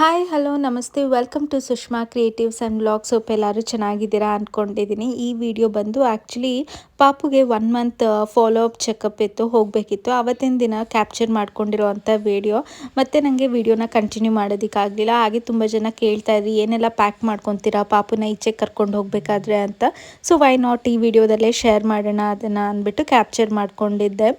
Hi hello ನಮಸ್ತೆ welcome to Sushma creatives and blogs. Hope ಎಲ್ಲರೂ ಚೆನ್ನಾಗಿದ್ದೀರಾ ಅಂದ್ಕೊಂಡಿದ್ದೀನಿ. ಈ ವಿಡಿಯೋ ಬಂದು ಆ್ಯಕ್ಚುಲಿ ಪಾಪುಗೆ 1 ಮಂತ್ ಫಾಲೋ ಅಪ್ ಚೆಕಪ್ ಇತ್ತು, ಹೋಗಬೇಕಿತ್ತು. ಆವತ್ತಿನ ದಿನ ಕ್ಯಾಪ್ಚರ್ ಮಾಡ್ಕೊಂಡಿರೋವಂಥ ವಿಡಿಯೋ. ಮತ್ತು ನನಗೆ ವಿಡಿಯೋನ ಕಂಟಿನ್ಯೂ ಮಾಡೋದಕ್ಕಾಗಲಿಲ್ಲ. ಹಾಗೆ ತುಂಬ ಜನ ಕೇಳ್ತಾ ಇದ್ರಿ ಏನೆಲ್ಲ ಪ್ಯಾಕ್ ಮಾಡ್ಕೊತೀರಾ ಪಾಪುನ ಈಚೆ ಕರ್ಕೊಂಡು ಹೋಗಬೇಕಾದ್ರೆ ಅಂತ. ಸೊ ವೈ ನಾಟ್ ಈ ವಿಡಿಯೋದಲ್ಲೇ ಶೇರ್ ಮಾಡೋಣ ಅದನ್ನು ಅಂದ್ಬಿಟ್ಟು ಕ್ಯಾಪ್ಚರ್ ಮಾಡ್ಕೊಂಡಿದ್ದೆ.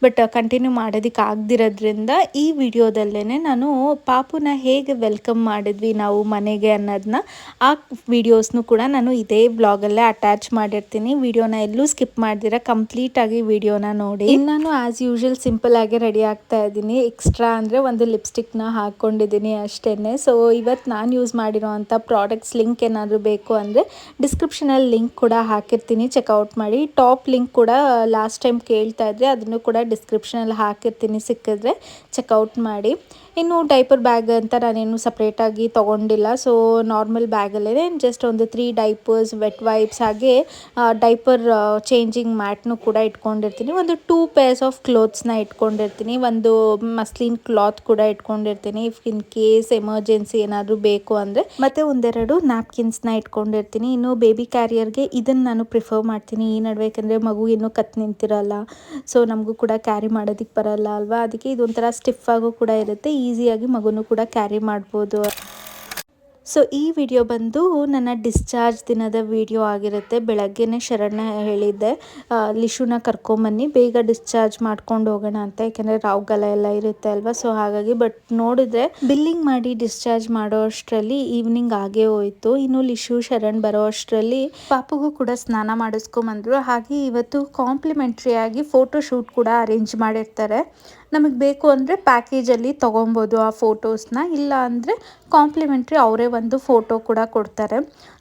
ಬಟ್ ಕಂಟಿನ್ಯೂ ಮಾಡೋದಕ್ಕೆ ಆಗದಿರೋದ್ರಿಂದ ಈ ವಿಡಿಯೋದಲ್ಲೇ ನಾನು ಪಾಪುನ ಹೇಗೆ ವೆಲ್ಕಮ್ ಮಾಡಿದ್ವಿ ನಾವು ಮನೆಗೆ ಅನ್ನೋದನ್ನ ಆ ವಿಡಿಯೋಸ್ನು ಕೂಡ ನಾನು ಇದೇ ಬ್ಲಾಗಲ್ಲೇ ಅಟ್ಯಾಚ್ ಮಾಡಿರ್ತೀನಿ. ವಿಡಿಯೋನ ಎಲ್ಲೂ ಸ್ಕಿಪ್ ಮಾಡ್ದಿರ ಕಂಪ್ಲೀಟಾಗಿ ವಿಡಿಯೋನ ನೋಡಿ. ನಾನು ಆ್ಯಸ್ ಯೂಶುವಲ್ ಸಿಂಪಲ್ ಆಗಿ ರೆಡಿ ಆಗ್ತಾ ಇದ್ದೀನಿ. ಎಕ್ಸ್ಟ್ರಾ ಅಂದರೆ ಒಂದು ಲಿಪ್ಸ್ಟಿಕ್ನ ಹಾಕ್ಕೊಂಡಿದ್ದೀನಿ ಅಷ್ಟೇ. ಸೊ ಇವತ್ತು ನಾನು ಯೂಸ್ ಮಾಡಿರೋವಂಥ ಪ್ರಾಡಕ್ಟ್ಸ್ ಲಿಂಕ್ ಏನಾದರೂ ಬೇಕು ಅಂದರೆ ಡಿಸ್ಕ್ರಿಪ್ಷನಲ್ಲಿ ಲಿಂಕ್ ಕೂಡ ಹಾಕಿರ್ತೀನಿ, ಚೆಕ್ಔಟ್ ಮಾಡಿ. ಟಾಪ್ ಲಿಂಕ್ ಕೂಡ ಲಾಸ್ಟ್ ಟೈಮ್ ಕೇಳ್ತಾ ಇದ್ದರೆ ಅದನ್ನು ಕೂಡ ಡಿಸ್ಕ್ರಿಪ್ಷನಲ್ಲಿ ಹಾಕಿರ್ತೀನಿ, ಸಿಕ್ಕಿದ್ರೆ ಚೆಕ್ಔಟ್ ಮಾಡಿ. ಇನ್ನು ಡೈಪರ್ ಬ್ಯಾಗ್ ಅಂತ ನಾನೇನು ಸಪ್ರೇಟಾಗಿ ತೊಗೊಂಡಿಲ್ಲ. ಸೊ ನಾರ್ಮಲ್ ಬ್ಯಾಗಲ್ಲೇ ಜಸ್ಟ್ ಒಂದು 3 ಡೈಪರ್ಸ್, ವೆಟ್ ವೈಪ್ಸ್, ಹಾಗೆ ಡೈಪರ್ ಚೇಂಜಿಂಗ್ ಮ್ಯಾಟ್ನು ಕೂಡ ಇಟ್ಕೊಂಡಿರ್ತೀನಿ. ಒಂದು 2 ಪೇರ್ಸ್ ಆಫ್ ಕ್ಲೋತ್ಸ್ನ ಇಟ್ಕೊಂಡಿರ್ತೀನಿ. ಒಂದು ಮಸ್ಲಿನ್ ಕ್ಲಾತ್ ಕೂಡ ಇಟ್ಕೊಂಡಿರ್ತೀನಿ ಇಫ್ ಇನ್ ಕೇಸ್ ಎಮರ್ಜೆನ್ಸಿ ಏನಾದರೂ ಬೇಕು ಅಂದರೆ. ಮತ್ತು ಒಂದೆರಡು ನ್ಯಾಪ್ಕಿನ್ಸ್ನ ಇಟ್ಕೊಂಡಿರ್ತೀನಿ. ಇನ್ನು ಬೇಬಿ ಕ್ಯಾರಿಯರ್ಗೆ ಇದನ್ನು ನಾನು ಪ್ರಿಫರ್ ಮಾಡ್ತೀನಿ ಈ ನಡುವೆ, ಯಾಕಂದರೆ ಮಗು ಇನ್ನೂ ಕತ್ತು ನಿಂತಿರಲ್ಲ. ಸೊ ನಮಗೂ ಕೂಡ ಕ್ಯಾರಿ ಮಾಡೋದಕ್ಕೆ ಬರಲ್ಲ ಅಲ್ವಾ, ಅದಕ್ಕೆ ಇದೊಂಥರ ಸ್ಟಿಫಾಗೂ ಕೂಡ ಇರುತ್ತೆ, ಈಸಿಯಾಗಿ ಮಗುನೂ ಕೂಡ ಕ್ಯಾರಿ ಮಾಡ್ಬೋದು. ಸೊ ಈ ವಿಡಿಯೋ ಬಂದು ನನ್ನ ಡಿಸ್ಚಾರ್ಜ್ ದಿನದ ವಿಡಿಯೋ ಆಗಿರುತ್ತೆ. ಬೆಳಗ್ಗೆನೇ ಶರಣ್ಯ ಹೇಳಿದ್ದೆ ಲಿಶುನ ಕರ್ಕೊಂಬನ್ನಿ, ಬೇಗ ಡಿಸ್ಚಾರ್ಜ್ ಮಾಡ್ಕೊಂಡು ಹೋಗೋಣ ಅಂತ, ಯಾಕೆಂದರೆ ರಾವ್ಗಲ ಎಲ್ಲ ಇರುತ್ತೆ ಅಲ್ವಾ. ಸೊ ಹಾಗಾಗಿ ಬಟ್ ನೋಡಿದ್ರೆ ಬಿಲ್ಲಿಂಗ್ ಮಾಡಿ ಡಿಸ್ಚಾರ್ಜ್ ಮಾಡೋ ಅಷ್ಟರಲ್ಲಿ ಈವ್ನಿಂಗ್ ಆಗೇ ಹೋಯಿತು. ಇನ್ನು ಲಿಶು ಶರಣ್ ಬರೋ ಅಷ್ಟರಲ್ಲಿ ಪಾಪುಗೂ ಕೂಡ ಸ್ನಾನ ಮಾಡಿಸ್ಕೊಂಬಂದರು. ಹಾಗೆ ಇವತ್ತು ಕಾಂಪ್ಲಿಮೆಂಟ್ರಿಯಾಗಿ ಫೋಟೋ ಶೂಟ್ ಕೂಡ ಅರೇಂಜ್ ಮಾಡಿರ್ತಾರೆ. ನಮಗೆ ಬೇಕು ಅಂದರೆ ಪ್ಯಾಕೇಜಲ್ಲಿ ತೊಗೊಬೋದು ಆ ಫೋಟೋಸ್ನ, ಇಲ್ಲ ಅಂದರೆ ಕಾಂಪ್ಲಿಮೆಂಟ್ರಿ ಅವರೇ ಒಂದು ಫೋಟೋ ಕೂಡ ಕೊಡ್ತಾರೆ.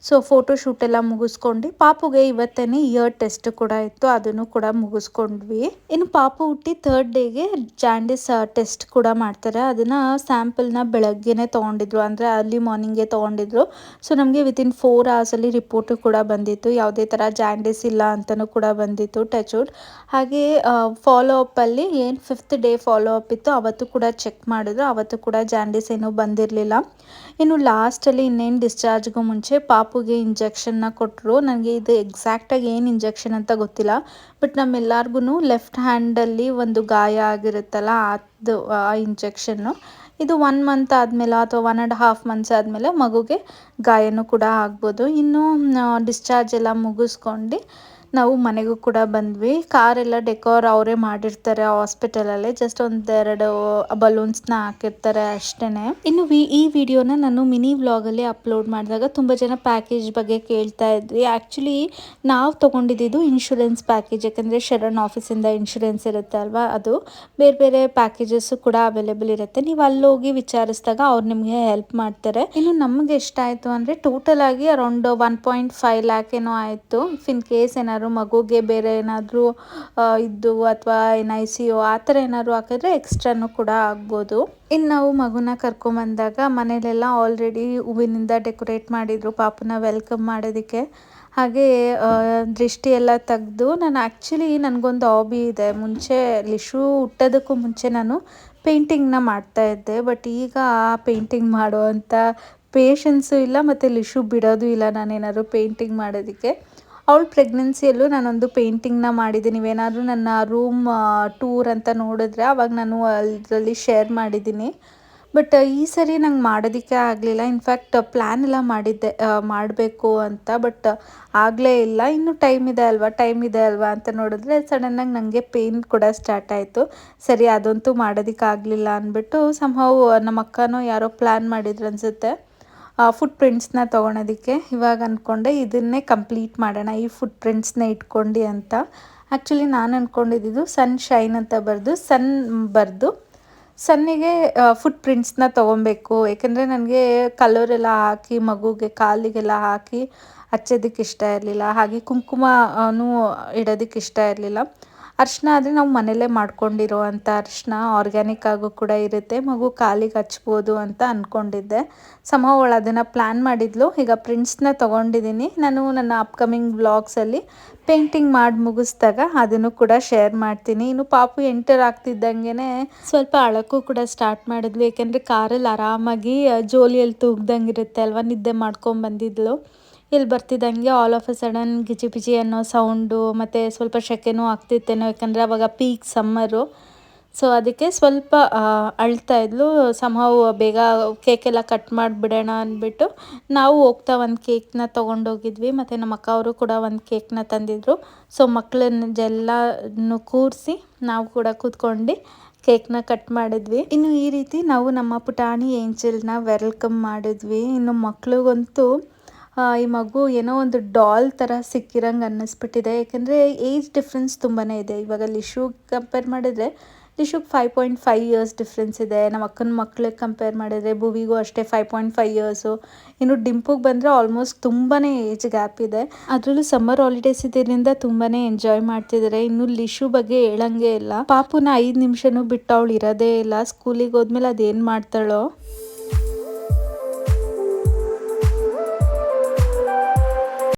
ಸೊ ಫೋಟೋ ಶೂಟೆಲ್ಲ ಮುಗಿಸ್ಕೊಂಡು ಪಾಪುಗೆ ಇವತ್ತೇ ಇಯರ್ ಟೆಸ್ಟ್ ಕೂಡ ಇತ್ತು, ಅದನ್ನು ಕೂಡ ಮುಗಿಸ್ಕೊಂಡ್ವಿ. ಇನ್ನು ಪಾಪು ಹುಟ್ಟಿ 3rd ಡೇಗೆ ಜಾಂಡಿಸ್ ಟೆಸ್ಟ್ ಕೂಡ ಮಾಡ್ತಾರೆ. ಅದನ್ನು ಸ್ಯಾಂಪಲ್ನ ಬೆಳಗ್ಗೆನೇ ತೊಗೊಂಡಿದ್ರು, ಅಂದರೆ ಅರ್ಲಿ ಮಾರ್ನಿಂಗೇ ತೊಗೊಂಡಿದ್ರು. ಸೊ ನಮಗೆ ವಿತಿನ್ 4 ಅವರ್ಸಲ್ಲಿ ರಿಪೋರ್ಟು ಕೂಡ ಬಂದಿತ್ತು, ಯಾವುದೇ ಥರ ಜಾಂಡಿಸ್ ಇಲ್ಲ ಅಂತಲೂ ಕೂಡ ಬಂದಿತ್ತು, ಟಚ್ ವುಡ್. ಹಾಗೆ ಫಾಲೋ ಅಪ್ಪಲ್ಲಿ ಏನು 5th ಡೇ ಫಾಲೋ ಅಪ್ ಇತ್ತು ಅವತ್ತು ಕೂಡ ಚೆಕ್ ಮಾಡಿದ್ರು, ಅವತ್ತು ಕೂಡ ಜಾಂಡಿಸ್ ಏನೂ ಬಂದಿರಲಿಲ್ಲ. ಇನ್ನು ಲಾಸ್ಟಲ್ಲಿ ಇನ್ನೇನು ಡಿಸ್ಚಾರ್ಜ್ಗೂ ಮುಂಚೆ ಪಾಪುಗೆ ಇಂಜೆಕ್ಷನ್ನ ಕೊಟ್ಟರು. ನನಗೆ ಇದು ಎಕ್ಸಾಕ್ಟಾಗಿ ಏನು ಇಂಜೆಕ್ಷನ್ ಅಂತ ಗೊತ್ತಿಲ್ಲ, ಬಟ್ ನಮ್ಮೆಲ್ಲರಿಗೂ ಲೆಫ್ಟ್ ಹ್ಯಾಂಡಲ್ಲಿ ಒಂದು ಗಾಯ ಆಗಿರುತ್ತಲ್ಲ ಅದು ಆ ಇಂಜೆಕ್ಷನ್ನು. ಇದು 1 ಮಂತ್ ಆದಮೇಲೆ ಅಥವಾ 1.5 ಮಂತ್ಸ್ ಆದಮೇಲೆ ಮಗುಗೆ ಗಾಯನೂ ಕೂಡ ಆಗ್ಬೋದು. ಇನ್ನು ಡಿಸ್ಚಾರ್ಜ್ ಎಲ್ಲ ಮುಗಿಸ್ಕೊಂಡು ನಾವು ಮನೆಗೂ ಕೂಡ ಬಂದ್ವಿ. ಕಾರೆಲ್ಲ ಡೆಕೋರ್ ಅವರೇ ಮಾಡಿರ್ತಾರೆ ಹಾಸ್ಪಿಟಲಲ್ಲೇ, ಜಸ್ಟ್ ಒಂದೆರಡು ಬಲೂನ್ಸ್ನ ಹಾಕಿರ್ತಾರೆ ಅಷ್ಟೇ. ಇನ್ನು ಈ ವಿಡಿಯೋನ ನಾನು ಮಿನಿ ವ್ಲಾಗಲ್ಲಿ ಅಪ್ಲೋಡ್ ಮಾಡಿದಾಗ ತುಂಬ ಜನ ಪ್ಯಾಕೇಜ್ ಬಗ್ಗೆ ಕೇಳ್ತಾ ಇದ್ವಿ. ಆ್ಯಕ್ಚುಲಿ ನಾವು ತೊಗೊಂಡಿದ್ದು ಇನ್ಶೂರೆನ್ಸ್ ಪ್ಯಾಕೇಜ್, ಯಾಕಂದರೆ ಶರಣ್ ಆಫೀಸಿಂದ ಇನ್ಶೂರೆನ್ಸ್ ಇರುತ್ತೆ ಅಲ್ವಾ, ಅದು ಬೇರೆ ಬೇರೆ ಪ್ಯಾಕೇಜಸ್ಸು ಕೂಡ ಅವೈಲೇಬಲ್ ಇರುತ್ತೆ. ನೀವು ಅಲ್ಲೋಗಿ ವಿಚಾರಿಸಿದಾಗ ಅವ್ರು ನಿಮಗೆ ಹೆಲ್ಪ್ ಮಾಡ್ತಾರೆ. ಇನ್ನು ನಮಗೆ ಎಷ್ಟಾಯಿತು ಅಂದರೆ ಟೋಟಲ್ ಆಗಿ ಅರೌಂಡ್ 1.5 ಲ್ಯಾಕ್ ಏನೋ ಆಯಿತು. ಇಫ್ ಇನ್ ಕೇಸ್ ಏನಾದ್ರು ಮಗುಗೆ ಬೇರೆ ಏನಾದರೂ ಇದ್ದು ಅಥವಾ NICU ಆ ಥರ ಏನಾದ್ರು ಹಾಕಿದ್ರೆ ಎಕ್ಸ್ಟ್ರಾನು ಕೂಡ ಆಗ್ಬೋದು. ಇನ್ನು ನಾವು ಮಗುನ ಕರ್ಕೊಂಬಂದಾಗ ಮನೇಲೆಲ್ಲ ಆಲ್ರೆಡಿ ಹೂವಿನಿಂದ ಡೆಕೋರೇಟ್ ಮಾಡಿದರು ಪಾಪುನ ವೆಲ್ಕಮ್ ಮಾಡೋದಕ್ಕೆ. ಹಾಗೆ ದೃಷ್ಟಿ ಎಲ್ಲ ತೆಗೆದು, ನಾನು ಆ್ಯಕ್ಚುಲಿ ನನಗೊಂದು ಹಾಬಿ ಇದೆ, ಮುಂಚೆ ಲಿಶು ಹುಟ್ಟೋದಕ್ಕೂ ಮುಂಚೆ ನಾನು ಪೇಂಟಿಂಗ್ನ ಮಾಡ್ತಾಯಿದ್ದೆ. ಬಟ್ ಈಗ ಪೇಂಟಿಂಗ್ ಮಾಡುವಂಥ ಪೇಷನ್ಸು ಇಲ್ಲ, ಮತ್ತು ಲಿಶು ಬಿಡೋದು ಇಲ್ಲ ನಾನೇನಾದ್ರು ಪೇಂಟಿಂಗ್ ಮಾಡೋದಕ್ಕೆ. ಅವಳ ಪ್ರೆಗ್ನೆನ್ಸಿಯಲ್ಲೂ ನಾನೊಂದು ಪೇಂಟಿಂಗ್ನ ಮಾಡಿದ್ದೆ. ನೀವೇನಾದರೂ ನನ್ನ ರೂಮ್ ಟೂರ್ ಅಂತ ನೋಡಿದ್ರೆ ಆವಾಗ ನಾನು ಅದರಲ್ಲಿ ಶೇರ್ ಮಾಡಿದ್ದೀನಿ. ಬಟ್ ಈ ಸರಿ ನಂಗೆ ಮಾಡೋದಕ್ಕೆ ಆಗಲಿಲ್ಲ. ಇನ್ಫ್ಯಾಕ್ಟ್ ಪ್ಲ್ಯಾನ್ ಎಲ್ಲ ಮಾಡಿದ್ದೆ ಮಾಡಬೇಕು ಅಂತ, ಬಟ್ ಆಗಲೇ ಇಲ್ಲ. ಇನ್ನೂ ಟೈಮ್ ಇದೆ ಅಲ್ವಾ ಅಂತ ನೋಡಿದ್ರೆ ಸಡನ್ನಾಗಿ ನನಗೆ ಪೇನ್ ಕೂಡ ಸ್ಟಾರ್ಟ್ ಆಯಿತು. ಸರಿ ಅದಂತೂ ಮಾಡೋದಕ್ಕಾಗಲಿಲ್ಲ ಅಂದ್ಬಿಟ್ಟು ಸಂಹವ್ ನಮ್ಮ ಅಕ್ಕನೋ ಯಾರೋ ಪ್ಲ್ಯಾನ್ ಮಾಡಿದ್ರು ಅನಿಸುತ್ತೆ ಫುಟ್ ಪ್ರಿಂಟ್ಸ್ನ ತೊಗೊಳೋದಕ್ಕೆ. ಇವಾಗ ಅಂದ್ಕೊಂಡೆ ಇದನ್ನೇ ಕಂಪ್ಲೀಟ್ ಮಾಡೋಣ ಈ ಫುಟ್ ಪ್ರಿಂಟ್ಸ್ನ ಇಟ್ಕೊಂಡು ಅಂತ. ಆ್ಯಕ್ಚುಲಿ ನಾನು ಅಂದ್ಕೊಂಡಿದ್ದು ಸನ್ಶೈನ್ ಅಂತ ಬರೆದು ಸನ್ನಿಗೆ ಫುಟ್ ಪ್ರಿಂಟ್ಸ್ನ ತೊಗೊಬೇಕು, ಯಾಕೆಂದರೆ ನನಗೆ ಕಲರೆಲ್ಲ ಹಾಕಿ ಮಗುಗೆ ಕಾಲಿಗೆಲ್ಲ ಹಾಕಿ ಹಚ್ಚೋದಕ್ಕೆ ಇಷ್ಟ ಇರಲಿಲ್ಲ. ಹಾಗೆ ಕುಂಕುಮನೂ ಇಡೋದಕ್ಕೆ ಇಷ್ಟ ಇರಲಿಲ್ಲ. ಅರಿಶಿನ ಆದರೆ ನಾವು ಮನೆಯಲ್ಲೇ ಮಾಡ್ಕೊಂಡಿರೋ ಅಂಥ ಅರಿಶಿನ ಆರ್ಗ್ಯಾನಿಕ್ ಆಗು ಕೂಡ ಇರುತ್ತೆ, ಮಗು ಕಾಲಿಗೆ ಹಚ್ಬೋದು ಅಂತ ಅಂದ್ಕೊಂಡಿದ್ದೆ. ಅವಳು ಅದನ್ನು ಪ್ಲ್ಯಾನ್ ಮಾಡಿದ್ಲು. ಈಗ ಪ್ರಿಂಟ್ಸ್ನ ತೊಗೊಂಡಿದ್ದೀನಿ. ನಾನು ನನ್ನ ಅಪ್ಕಮಿಂಗ್ ವ್ಲಾಗ್ಸಲ್ಲಿ ಪೇಂಟಿಂಗ್ ಮಾಡಿ ಮುಗಿಸ್ದಾಗ ಅದನ್ನು ಕೂಡ ಶೇರ್ ಮಾಡ್ತೀನಿ. ಇನ್ನು ಪಾಪು ಎಂಟರ್ ಆಗ್ತಿದ್ದಂಗೆ ಸ್ವಲ್ಪ ಅಳಕ್ಕೂ ಕೂಡ ಸ್ಟಾರ್ಟ್ ಮಾಡಿದ್ಲು. ಏಕೆಂದರೆ ಕಾರಲ್ಲಿ ಆರಾಮಾಗಿ ಜೋಲಿಯಲ್ಲಿ ತೂಗ್ದಂಗೆ ಇರುತ್ತೆ ಅಲ್ವಾ, ನಿದ್ದೆ ಮಾಡ್ಕೊಂಡು ಬಂದಿದ್ಲು. ಇಲ್ಲಿ ಬರ್ತಿದ್ದಂಗೆ ಆಲ್ ಆಫ್ ಎ ಸಡನ್ ಗಿಜಿ ಪಿಜಿ ಅನ್ನೋ ಸೌಂಡು, ಮತ್ತು ಸ್ವಲ್ಪ ಸೆಕೆನೂ ಆಗ್ತಿತ್ತೇನೋ, ಯಾಕಂದರೆ ಅವಾಗ ಪೀಕ್ ಸಮ್ಮರು. ಸೊ ಅದಕ್ಕೆ ಸ್ವಲ್ಪ ಅಳ್ತಾ ಇದ್ಲು. ಬೇಗ ಕೇಕೆಲ್ಲ ಕಟ್ ಮಾಡಿಬಿಡೋಣ ಅಂದ್ಬಿಟ್ಟು ನಾವು ಹೋಗ್ತಾ ಒಂದು ಕೇಕ್ನ ತೊಗೊಂಡೋಗಿದ್ವಿ, ಮತ್ತು ನಮ್ಮ ಅಕ್ಕ ಅವರು ಕೂಡ ಒಂದು ಕೇಕ್ನ ತಂದಿದ್ರು. ಸೊ ಮಕ್ಕಳನ್ನೆಲ್ಲನೂ ಕೂರಿಸಿ ನಾವು ಕೂಡ ಕೂತ್ಕೊಂಡು ಕೇಕ್ನ ಕಟ್ ಮಾಡಿದ್ವಿ. ಇನ್ನು ಈ ರೀತಿ ನಾವು ನಮ್ಮ ಪುಟಾಣಿ ಏಂಜಲ್ನ ವೆಲ್ಕಮ್ ಮಾಡಿದ್ವಿ. ಇನ್ನು ಮಕ್ಳಿಗಂತೂ ಈ ಮಗು ಏನೋ ಒಂದು ಡಾಲ್ ಥರ ಸಿಕ್ಕಿರಂಗೆ ಅನ್ನಿಸ್ಬಿಟ್ಟಿದೆ. ಯಾಕೆಂದರೆ ಏಜ್ ಡಿಫ್ರೆನ್ಸ್ ತುಂಬಾ ಇದೆ. ಇವಾಗ ಲಿಶುಗೆ ಕಂಪೇರ್ ಮಾಡಿದರೆ ಲಿಶುಗೆ 5.5 ಇಯರ್ಸ್ ಡಿಫ್ರೆನ್ಸ್ ಇದೆ. ನಮ್ಮ ಅಕ್ಕನ ಮಕ್ಳಿಗೆ ಕಂಪೇರ್ ಮಾಡಿದರೆ ಭುವಿಗೂ ಅಷ್ಟೇ 5.5 ಇಯರ್ಸು. ಇನ್ನು ಡಿಂಪುಗೆ ಬಂದರೆ ಆಲ್ಮೋಸ್ಟ್ ತುಂಬಾ ಏಜ್ ಗ್ಯಾಪ್ ಇದೆ. ಅದರಲ್ಲೂ ಸಮ್ಮರ್ ಹಾಲಿಡೇಸ್ ಇದರಿಂದ ತುಂಬಾ ಎಂಜಾಯ್ ಮಾಡ್ತಿದ್ದಾರೆ. ಇನ್ನು ಲಿಶು ಬಗ್ಗೆ ಹೇಳಂಗೆ ಇಲ್ಲ. ಪಾಪುನ 5 ನಿಮಿಷನೂ ಬಿಟ್ಟು ಅವಳು ಇರೋದೇ ಇಲ್ಲ. ಸ್ಕೂಲಿಗೆ ಹೋದ್ಮೇಲೆ ಅದೇನು ಮಾಡ್ತಾಳೋ.